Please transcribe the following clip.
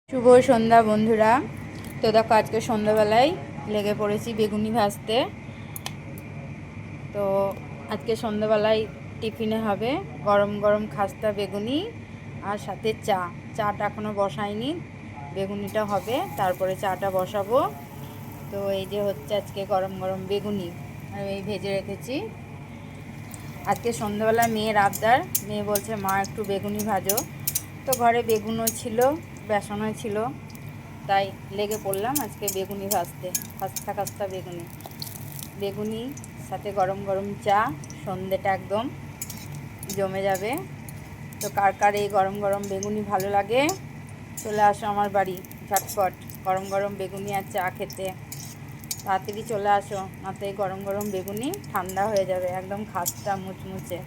শুভ সন্ধ্যা বন্ধুরা। তো দেখো আজকে সন্ধ্যাবেলায় লেগে পড়েছি বেগুনি ভাজতে। তো আজকে সন্ধ্যাবেলায় টিফিনে হবে গরম গরম খাস্তা বেগুনি আর সাথে চাটা এখনও বসাইনি, বেগুনিটা হবে তারপরে চাটা বসাবো। তো এই যে হচ্ছে আজকে গরম গরম বেগুনি আর এই ভেজে রেখেছি। আজকে সন্ধ্যাবেলা মেয়ের আবদার, মেয়ে বলছে মা একটু বেগুনি ভাজো। তো ঘরে বেগুনও ছিল, বেসনও ছিল, তাই লেগে পড়লাম আজকে বেগুনি ভাজতে। খাস্তা খাস্তা বেগুনি, বেগুনি সাথে গরম গরম চা, সন্ধ্যেটা একদম জমে যাবে। তো কার কার এই গরম গরম বেগুনি ভালো লাগে চলে আসো আমার বাড়ি ঝটপট গরম গরম বেগুনি আর চা খেতে। তাড়াতাড়ি চলে আসো, না তো এই গরম গরম বেগুনি ঠান্ডা হয়ে যাবে, একদম খাস্তা মুচমুচে।